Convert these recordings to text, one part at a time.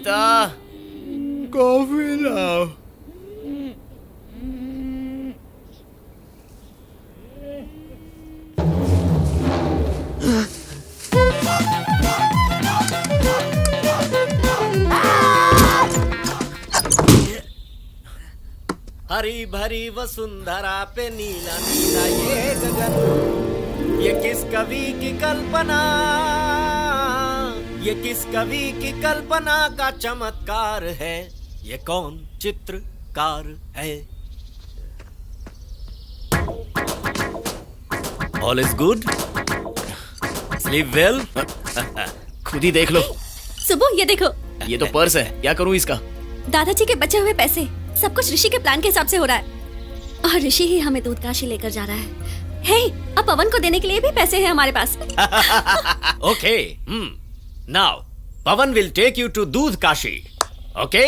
बेटा, कॉफी लाओ। हरी भरी वसुंधरा पे नीला नीला ये गगन, ये किस कवि की कल्पना, ये किस कवि की कल्पना का चमत्कार है, ये कौन चित्रकार है। All is good, sleep well. खुद ही देख लो। सुबह ये देखो, ये तो पर्स है, क्या करूं इसका? दादाजी के बचे हुए पैसे, सब कुछ ऋषि के प्लान के हिसाब से हो रहा है, और ऋषि ही हमें दूध काशी लेकर जा रहा है। हे, अब पवन को देने के लिए भी पैसे हैं हमारे पास। Okay, now Pawan will take you to Doodh Kashi. Okay,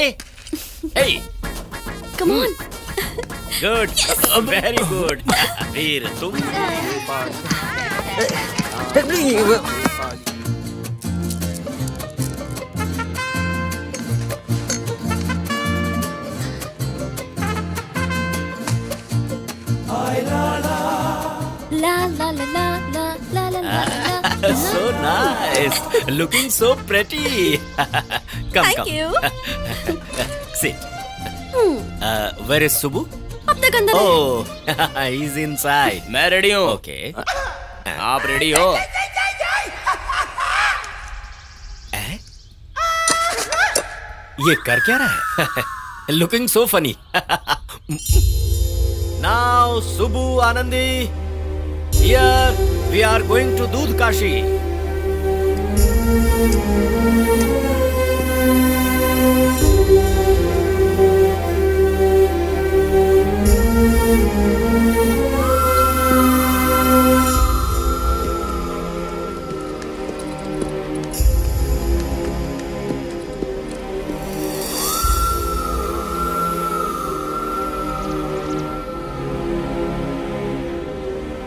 hey, come on. Good, very good. Veer तुम ला ला ला ला ला ला ला ला। so nice, looking so pretty. Come, Thank come. you. Sit. Where is Subbu? अब तक अंदर है। Oh, he's inside. मैं रेडी हूँ। Okay. आप ready हो? ये कर क्या रहा है? Looking so funny. Now, Subbu, Anandi, here we are going to Doodh Kashi.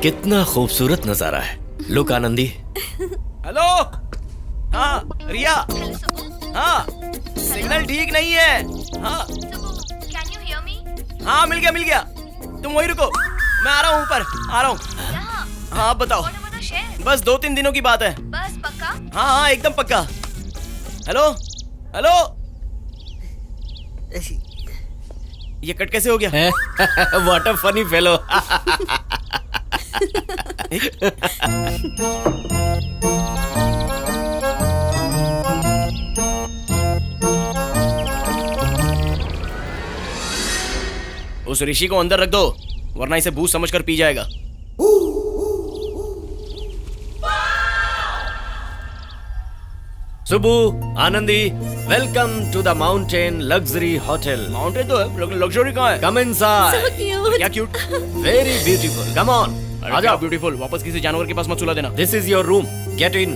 कितना खूबसूरत नजारा है। लुक आनंदी। हेलो। हाँ रिया। हाँ सिग्नल ठीक नहीं है। हाँ Can you hear me? हाँ मिल गया। तुम वहीं रुको, मैं आ रहा हूँ ऊपर, आ रहा हूँ। हाँ आप बताओ। बस 2-3 दिनों की बात है। बस पक्का? हाँ एकदम पक्का। हेलो हेलो, ये कट कैसे हो गया? What a funny fellow. उस ऋषि को अंदर रख दो, वरना इसे भूत समझकर पी जाएगा। Subbu, Anandi, welcome to the mountain luxury hotel. Mountain तो है, लग्जरी कहाँ है? Come inside. So cute. क्या cute. Very beautiful. Come on, आ जाओ। ब्यूटीफुल, वापस किसी जानवर के पास मत सुला देना। This is your room, get in.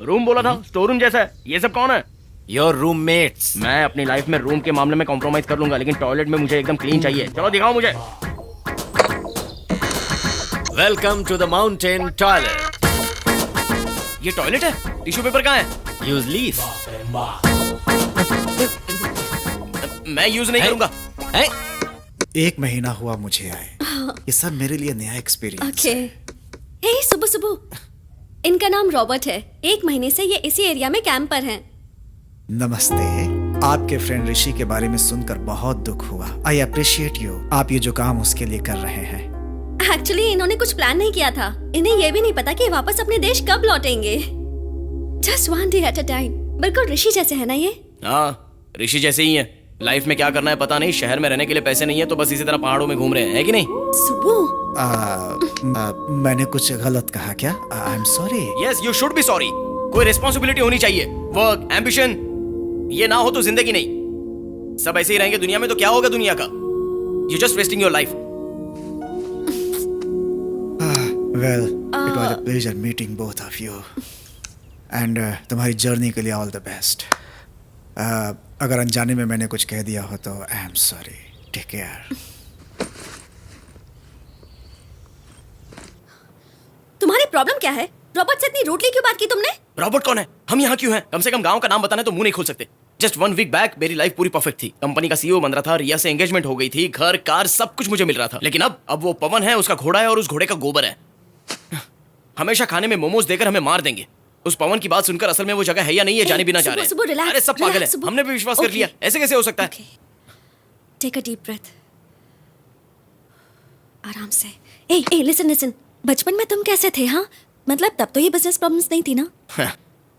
Room बोला था, स्टोर रूम जैसा है। ये सब कौन है? Your roommates. मैं अपनी लाइफ में रूम के मामले में कॉम्प्रोमाइज कर लूंगा, लेकिन टॉयलेट में मुझे एकदम क्लीन चाहिए। चलो दिखाओ मुझे। Welcome to the mountain toilet. ये टॉयलेट है? टिश्यू पेपर कहाँ है? Use leaf. मैं यूज नहीं करूंगा। 1 महीना हुआ मुझे आए। ये सब मेरे लिए नया एक्सपीरियंस ओके। है। हे सुबह, इनका नाम रॉबर्ट है। 1 महीने से ये इसी एरिया में कैंप पर हैं। नमस्ते। आपके फ्रेंड ऋषि के बारे में सुनकर बहुत दुख हुआ। I appreciate you. आप ये जो काम उसके लिए कर रहे हैं। एक्चुअली इन्होंने कुछ प्लान नहीं किया था। इन्हें ये भी नहीं पता कि वापस अपने देश कब लौटेंगे। Just one day at a time. बिल्कुल ऋषि जैसे है ना ये? हाँ ऋषि जैसे ही है। लाइफ में क्या करना है पता नहीं। शहर में रहने के लिए पैसे नहीं है, तो बस इसी तरह पहाड़ों में घूम रहे हैं, है कि नहीं? सुबह, मैंने कुछ गलत कहा क्या? आई am sorry. Yes you should be sorry. कोई रिस्पॉन्सिबिलिटी होनी चाहिए। वर्क, एम्बिशन, ये ना हो तो जिंदगी नहीं। सब ऐसे ही रहेंगे दुनिया में तो क्या होगा दुनिया का? You just wasting your life. Well, it was a pleasure meeting both of you and तुम्हारी जर्नी के लिए ऑल द बेस्ट। अगर अनजाने में मैंने कुछ कह दिया हो तो I am sorry. Take care. तुम्हारी प्रॉब्लम क्या है? रॉबर्ट से इतनी रूडली क्यों बात की तुमने? रॉबर्ट कौन है? हम यहाँ क्यों हैं? कम से कम गांव का नाम बताना तो मुंह नहीं खोल सकते। जस्ट 1 वीक बैक मेरी लाइफ पूरी परफेक्ट थी। कंपनी का सीईओ बन रहा था, रिया से एंगेजमेंट हो गई थी, घर कार सब कुछ मुझे मिल रहा था। लेकिन अब वो पवन है, उसका घोड़ा है और उस घोड़े का गोबर है। हमेशा खाने में मोमोज देकर हमें मार देंगे। उस पवन की बात सुनकर असल में वो जगह है या नहीं है जाने बिना जा रहे सुबह, हैं। relax, अरे सब पागल है, सुबह। हमने भी विश्वास कर Okay. लिया। ऐसे कैसे हो सकता है? टेक अ डीप ब्रेथ, आराम से। ए लिसन, बचपन में तुम कैसे थे? हाँ, मतलब तब तो ये बिजनेस प्रॉब्लम्स नहीं थी ना?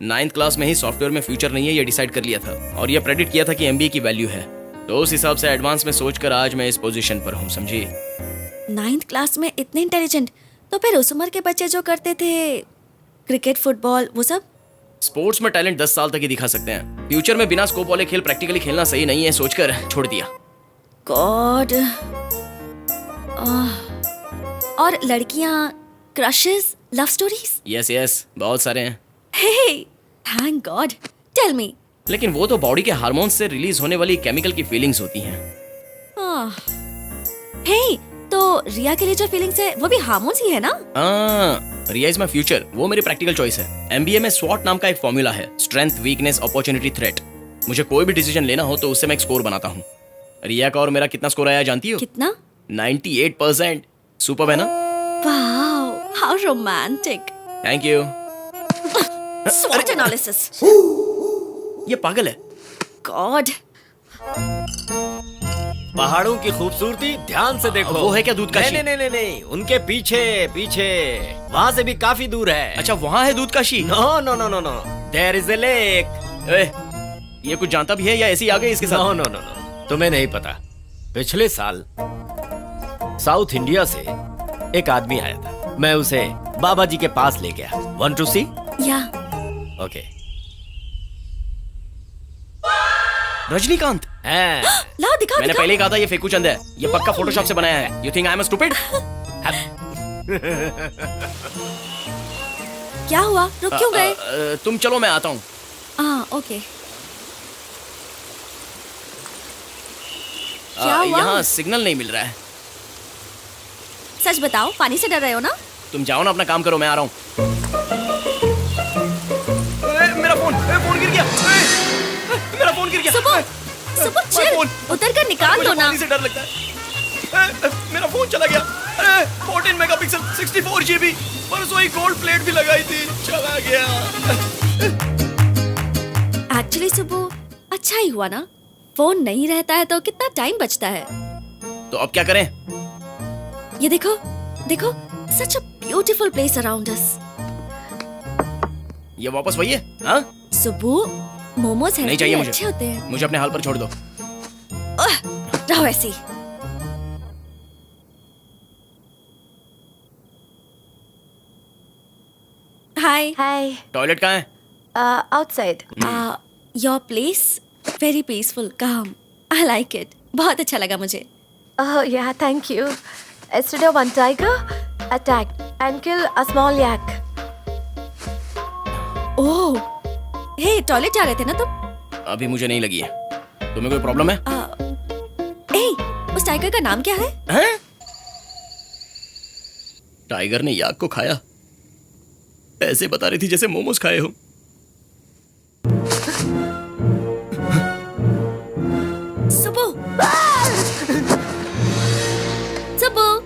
9th क्लास में ही सॉफ्टवेयर में फ्यूचर नहीं है ये डिसाइड कर लिया था और ये प्रेडिक्ट किया था कि एमबीए की वैल्यू है। तो उस हिसाब से एडवांस में सोचकर आज मैं इस पोजीशन पर हूँ, समझी? 9th क्लास में इतने इंटेलिजेंट, तो फिर उस उम्र के बच्चे जो करते थे क्रिकेट, फुटबॉल, वो सब? स्पोर्ट्स में टैलेंट 10 साल तक ही दिखा सकते हैं। फ्यूचर में बिना स्कोप वाले खेल प्रैक्टिकली खेलना सही नहीं है सोचकर छोड़ दिया। गॉड। और लड़कियां, क्रशेस, लव स्टोरीज? यस बहुत सारे हैं। Hey, thank God. Tell me. लेकिन वो तो बॉडी के हार्मोन से रिलीज होने वाली केमिकल की फीलिंग्स होती हैं। हे, तो रिया के लिए जो फीलिंग्स है वो भी हार्मोन्स ही है ना? रिया इज माई फ्यूचर, वो मेरी प्रैक्टिकल चॉइस है। एमबीए में स्वॉट नाम का एक फॉर्मूला है, स्ट्रेंथ, वीकनेस, अपॉर्चुनिटी, थ्रेट। मुझे कोई भी डिसीजन लेना हो तो उससे मैं एक स्कोर बनाता हूँ। रिया का और मेरा कितना स्कोर आया जानती हो? कितना? 98%। सुपर है ना? Wow, how romantic. Thank you. स्वॉट एनालिसिस। ये पागल है। गॉड। पहाड़ों की खूबसूरती ध्यान से देखो। वो है क्या दूध काशी? नहीं, उनके पीछे वहाँ से भी काफी दूर है। अच्छा वहाँ है Dudh Kashi? No, there is a lake. ये कुछ जानता भी है या ऐसे ही आ गए इसके साथ? नो, तुम्हें नहीं पता। पिछले साल साउथ इंडिया से एक आदमी आया था, मैं उसे बाबा जी के पास ले गया। वांट टू सी? या। ओके। रजनीकांत हैं। लाओ दिखाओ। मैंने पहले ही कहा था ये फेकू चंद है। ये पक्का फोटोशॉप से बनाया है। You think I am stupid? क्या हुआ? रुक क्यों गए? तुम चलो मैं आता हूँ। ओके। क्या हुआ? यहाँ सिग्नल नहीं मिल रहा है। सच बताओ, पानी से डर रहे हो ना? तुम जाओ ना, अपना काम करो, मैं आ रहा हूँ। मेरा फोन गिर गया। मेरा फोन गिर गया। सुबह चिल, फोन। उतर कर निकाल दो ना। पानी से डर लगता है। मेरा फोन चला गया। 14 मेगापिक्सल 64 GB। परसों ही गोल्ड प्लेट भी लगाई थी, चला गया। एक्चुअली सुबह अच्छा ही हुआ ना, फोन नहीं रहता है तो कितना टाइम बचता है। तो अब क्या करें? ये देखो, such a beautiful place around us. ये वापस वही है? हाँ? सुबह मोमोज नहीं चाहिए मुझे। अच्छे होते हैं। मुझे अपने हाल पर छोड़ दो। रहो ऐसे ही। हाय। टॉयलेट कहाँ है? Outside. Your place very peaceful, calm. I like it. बहुत अच्छा लगा मुझे। Oh, yeah, thank you. Yesterday, one tiger attacked and killed a small yak. Oh, hey, toilet जा रहे थे ना तुम? अभी मुझे नहीं लगी है। तुम्हें कोई प्रॉब्लम है? उस टाइगर का नाम क्या है? हैं? टाइगर ने याक को खाया। ऐसे बता रही थी जैसे मोमोज खाए हो। सुबह,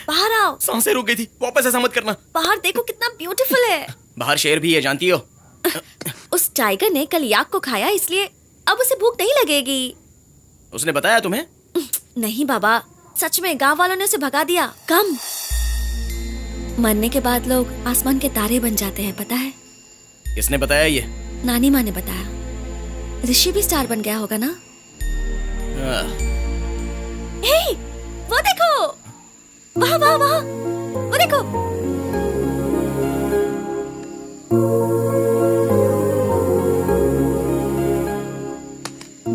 बाहर आओ। सांसें रुक गई थी। वापस ऐसा मत करना। बाहर देखो कितना ब्यूटीफुल है। बाहर शेर भी है, जानती हो? उस टाइगर ने कल याक को खाया, इसलिए अब उसे भूख नहीं लगेगी। उसने बताया तुम्हें? नहीं बाबा, सच में गांव वालों ने उसे भगा दिया। कम। मरने के बाद लोग आसमान के तारे बन जाते हैं, पता है? किसने बताया ये? नानी माँ ने बताया। ऋषि भी स्टार बन गया होगा ना? हे, वो देखो, वाह, वो देखो।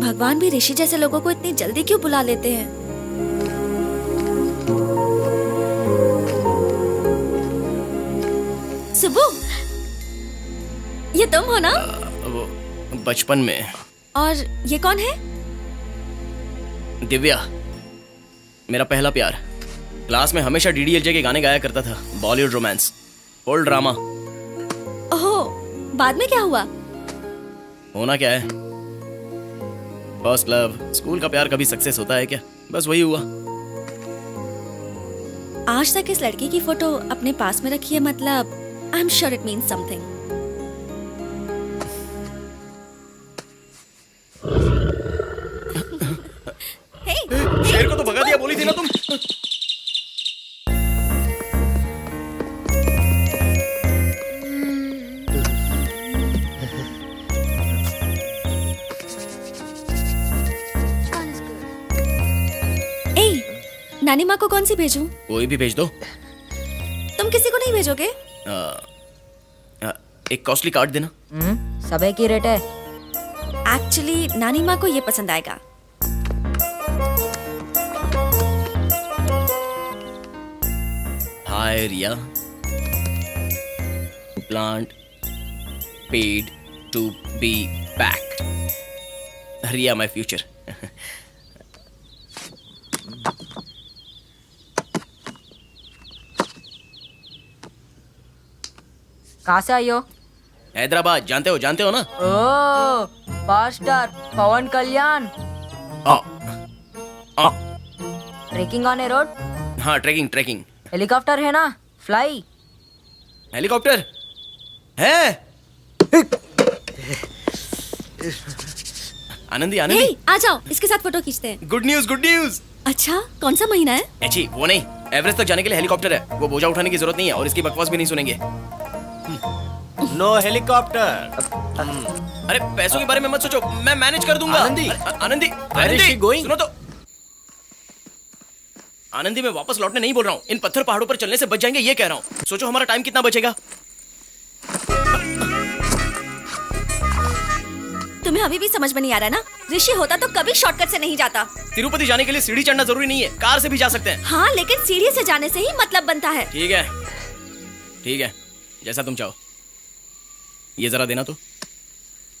भगवान भी ऋषि जैसे लोगों को इतनी जल्दी क्यों बुला लेते हैं? सुबू, ये तुम हो ना? वो बचपन में। और ये कौन है? दिव्या, मेरा पहला प्यार। क्लास में हमेशा डीडीएलजे के गाने गाया करता था। Bollywood romance, old drama. ओहो, बाद में क्या हुआ? होना क्या है, फर्स्ट लव, स्कूल का प्यार कभी सक्सेस होता है क्या? बस वही हुआ। आज तक इस लड़की की फोटो अपने पास में रखी है, मतलब I am sure it means something. शेर को तो भगा दिया, बोली थी ना तुम। नानी माँ को कौन सी भेजूं? कोई भी भेज दो। तुम किसी को नहीं भेजोगे? एक कॉस्टली कार्ड देना। सब एक ही रेट है। एक्चुअली नानी माँ को ये पसंद आएगा। Hi Riya, plant paid to be back. Riya my future. कहाँ से आई हो? हैदराबाद, जानते हो ना? Oh, pastor Pawan Kalyan. Trekking on a road. हाँ, ट्रैकिंग। हेलीकॉप्टर है ना, फ्लाई। हेलीकॉप्टर है। आनंदी हे, आ जाओ, इसके साथ फोटो खींचते हैं। Good news. अच्छा, कौन सा महीना है? अच्छी वो नहीं, एवरेस्ट तक जाने के लिए हेलीकॉप्टर है। वो बोझा उठाने की जरूरत नहीं है और इसकी बकवास भी नहीं सुनेंगे। No helicopter. अरे पैसों के बारे में मत सोचो, मैं मैनेज कर दूंगा। आनंदी going? सुनो तो। आनंदी, मैं वापस लौटने नहीं बोल रहा हूँ, इन पत्थर पहाड़ों पर चलने से बच जाएंगे ये कह रहा हूँ। सोचो हमारा टाइम कितना बचेगा। तुम्हें अभी भी समझ में नहीं आ रहा ना? ऋषि होता तो कभी शॉर्टकट से नहीं जाता। तिरुपति जाने के लिए सीढ़ी चढ़ना जरूरी नहीं है, कार से भी जा सकते हैं। हाँ, लेकिन सीढ़ी से जाने से ही मतलब बनता है। ठीक है, जैसा तुम चाहो। ये जरा देना तो।